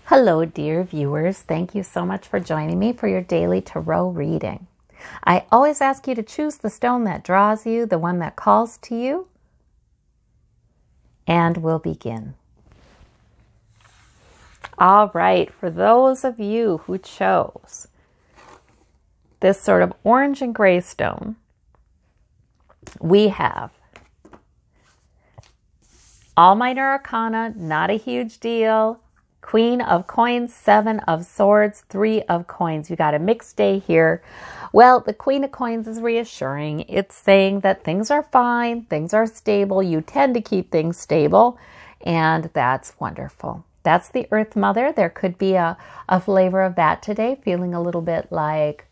Hello, dear viewers. Thank you so much for joining me for your daily tarot reading. I always ask you to choose the stone that draws you, the one that calls to you, and we'll begin. All right, for those of you who chose this sort of orange and gray stone, we have all minor arcana, not a huge deal. Queen of Coins, 7 of Swords, 3 of Coins. You got a mixed day here. Well, the Queen of Coins is reassuring. It's saying that things are fine, things are stable. You tend to keep things stable, and that's wonderful. That's the Earth Mother. There could be a flavor of that today, feeling a little bit like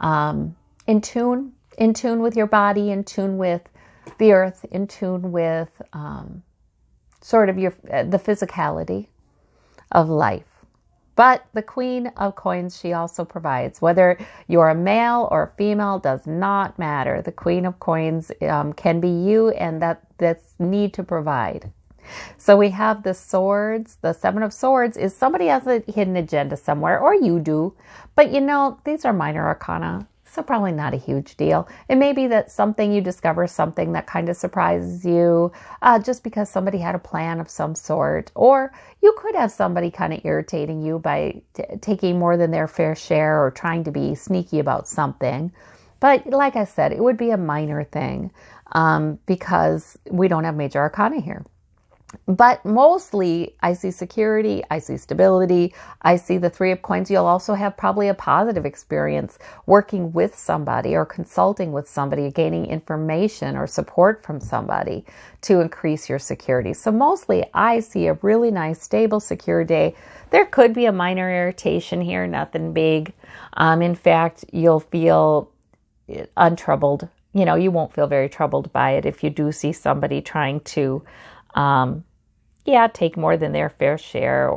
in tune with your body, in tune with the earth, in tune with sort of the physicality of life. But the Queen of Coins, she also provides. Whether you're a male or a female does not matter. The Queen of Coins can be you, and that's need to provide. So we have the swords. The 7 of Swords is somebody has a hidden agenda somewhere, or you do. But you know, these are minor arcana, so probably not a huge deal. It may be that something you discover, something that kind of surprises you, just because somebody had a plan of some sort. Or you could have somebody kind of irritating you by taking more than their fair share or trying to be sneaky about something. But like I said, it would be a minor thing because we don't have major arcana here. But mostly I see security, I see stability, I see the 3 of Coins. You'll also have probably a positive experience working with somebody or consulting with somebody, gaining information or support from somebody to increase your security. So mostly I see a really nice, stable, secure day. There could be a minor irritation here, nothing big. In fact, you'll feel untroubled. You know, you won't feel very troubled by it if you do see somebody trying to take more than their fair share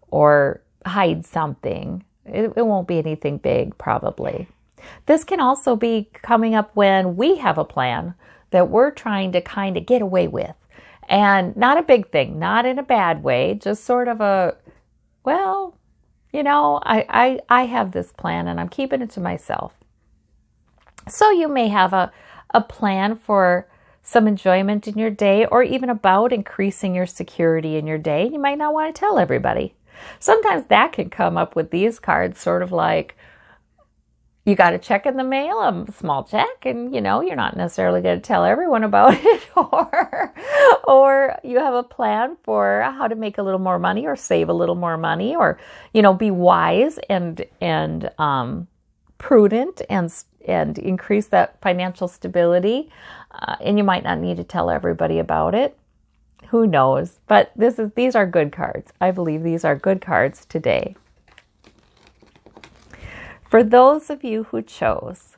or hide something. It won't be anything big, probably. This can also be coming up when we have a plan that we're trying to kind of get away with. And not a big thing, not in a bad way, just sort of a, well, you know, I have this plan and I'm keeping it to myself. So you may have a plan for some enjoyment in your day, or even about increasing your security in your day. You might not want to tell everybody. Sometimes that can come up with these cards, sort of like you got a check in the mail, a small check, and you know, you're not necessarily going to tell everyone about it, or you have a plan for how to make a little more money or save a little more money, or, you know, be wise and prudent and increase that financial stability. And you might not need to tell everybody about it. Who knows? But these are good cards. I believe these are good cards today. For those of you who chose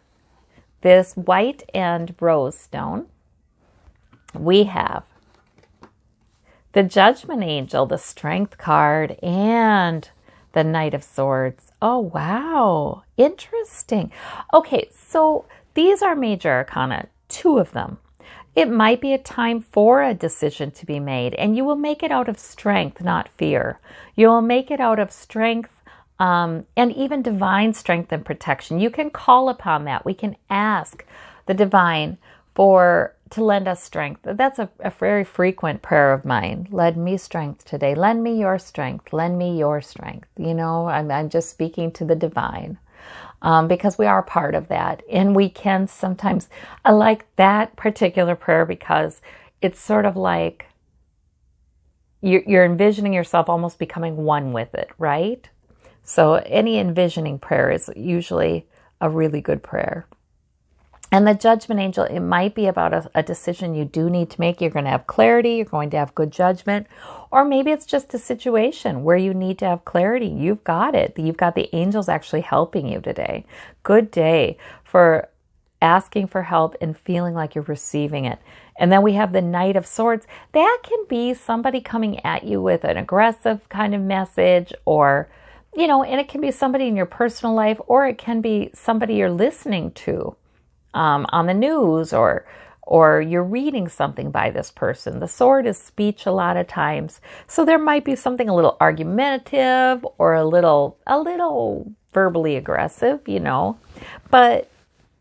this white and rose stone, we have the Judgment Angel, the Strength card, and the Knight of Swords. Oh, wow. Interesting. Okay, so these are major arcana, 2 of them. It might be a time for a decision to be made, and you will make it out of strength, not fear. You will make it out of strength and even divine strength and protection. You can call upon that. We can ask the divine to lend us strength. That's a very frequent prayer of mine. Lend me strength today. Lend me your strength. Lend me your strength. You know, I'm just speaking to the divine. Because we are part of that. And we can sometimes, I like that particular prayer because it's sort of like you're envisioning yourself almost becoming one with it, right? So any envisioning prayer is usually a really good prayer. And the Judgment Angel, it might be about a decision you do need to make. You're going to have clarity. You're going to have good judgment. Or maybe it's just a situation where you need to have clarity. You've got it. You've got the angels actually helping you today. Good day for asking for help and feeling like you're receiving it. And then we have the Knight of Swords. That can be somebody coming at you with an aggressive kind of message, or, you know, and it can be somebody in your personal life, or it can be somebody you're listening to on the news, or or you're reading something by this person. The sword is speech a lot of times. So there might be something a little argumentative or a little verbally aggressive, but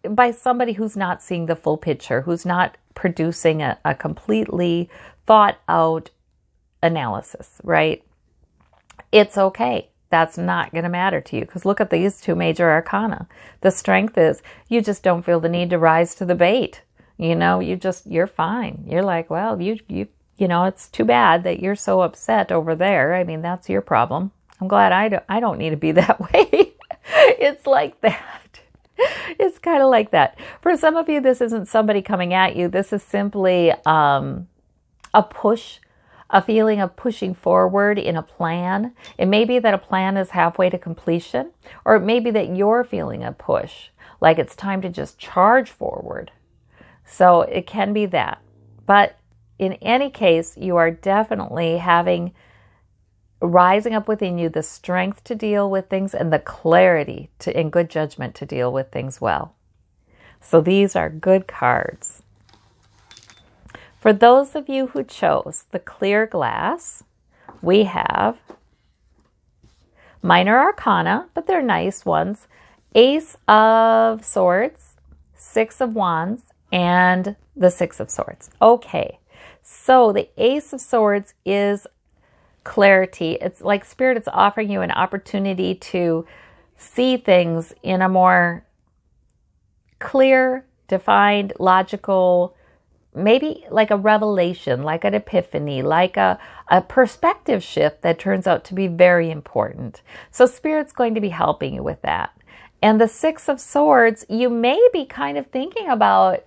by somebody who's not seeing the full picture, who's not producing a completely thought out analysis, right? It's okay. That's not going to matter to you, because look at these two major arcana. The strength is you just don't feel the need to rise to the bait. You're fine. You're like, well, it's too bad that you're so upset over there. I mean, that's your problem. I'm glad I don't need to be that way. It's like that. It's kind of like that. For some of you, this isn't somebody coming at you. This is simply a push, a feeling of pushing forward in a plan. It may be that a plan is halfway to completion, or it may be that you're feeling a push, like it's time to just charge forward. So it can be that. But in any case, you are definitely rising up within you the strength to deal with things and the clarity and good judgment to deal with things well. So these are good cards. For those of you who chose the clear glass, we have minor arcana, but they're nice ones. Ace of Swords, Six of Wands, and the Six of Swords. Okay, so the Ace of Swords is clarity. It's like Spirit is offering you an opportunity to see things in a more clear, defined, logical, maybe like a revelation, like an epiphany, like a perspective shift that turns out to be very important. So Spirit's going to be helping you with that. And the Six of Swords, you may be kind of thinking about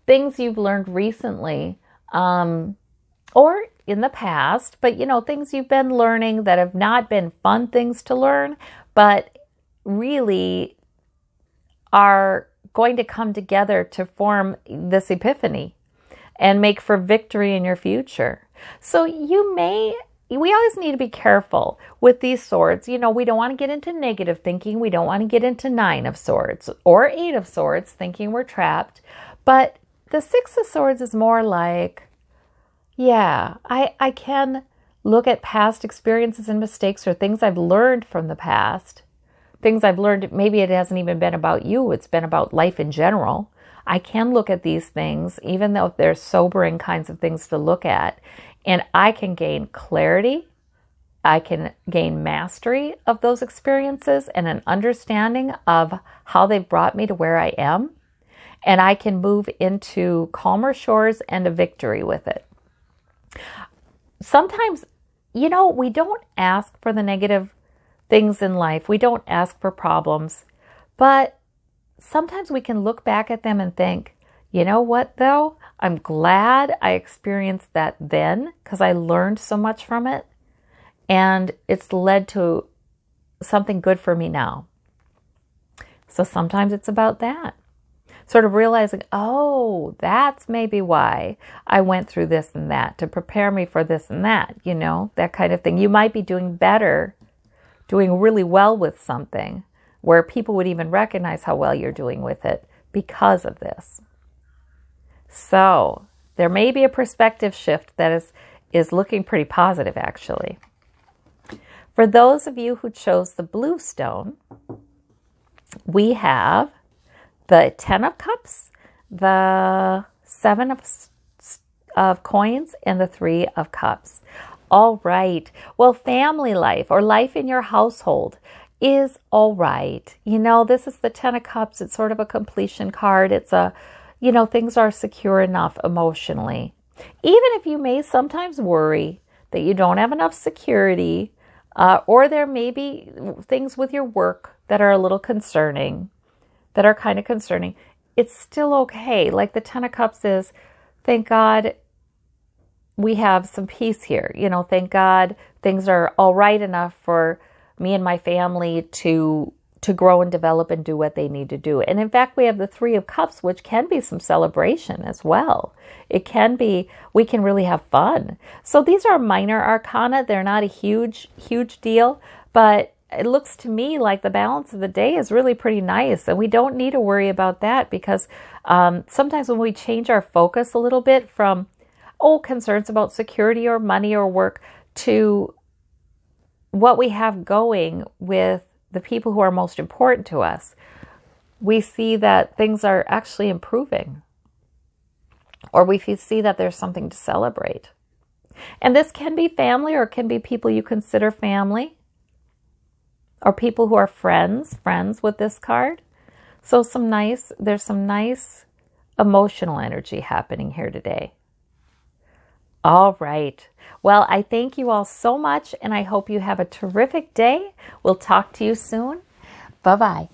things you've learned recently, or in the past, but things you've been learning that have not been fun things to learn, but really are going to come together to form this epiphany and make for victory in your future. So we always need to be careful with these swords. We don't want to get into negative thinking. We don't want to get into Nine of Swords or Eight of Swords thinking we're trapped. But the Six of Swords is more like, yeah, I can look at past experiences and mistakes or things I've learned from the past. Things I've learned, maybe it hasn't even been about you. It's been about life in general. I can look at these things, even though they're sobering kinds of things to look at, and I can gain clarity. I can gain mastery of those experiences and an understanding of how they've brought me to where I am. And I can move into calmer shores and a victory with it. Sometimes, we don't ask for the negative things in life. We don't ask for problems. But sometimes we can look back at them and think, you know what, though? I'm glad I experienced that then, because I learned so much from it. And it's led to something good for me now. So sometimes it's about that. Sort of realizing, oh, that's maybe why I went through this and that, to prepare me for this and that, that kind of thing. You might be doing better, doing really well with something, where people would even recognize how well you're doing with it because of this. So there may be a perspective shift that is looking pretty positive, actually. For those of you who chose the blue stone, we have the 10 of Cups, the 7 of Coins, and the 3 of Cups. All right. Well, family life or life in your household is all right. This is the 10 of Cups. It's sort of a completion card. It's things are secure enough emotionally. Even if you may sometimes worry that you don't have enough security, or there may be things with your work that are a little concerning, that are kind of concerning, it's still okay. Like the 10 of Cups is, thank God we have some peace here. Thank God things are all right enough for me and my family to grow and develop and do what they need to do. And in fact, we have the 3 of Cups, which can be some celebration as well. It can be, we can really have fun. So these are minor arcana. They're not a huge deal, but it looks to me like the balance of the day is really pretty nice, and we don't need to worry about that because sometimes when we change our focus a little bit from concerns about security or money or work to what we have going with the people who are most important to us, we see that things are actually improving, or we see that there's something to celebrate. And this can be family, or it can be people you consider family, or people who are friends with this card. So there's some nice emotional energy happening here today. All right. Well, I thank you all so much, and I hope you have a terrific day. We'll talk to you soon. Bye-bye.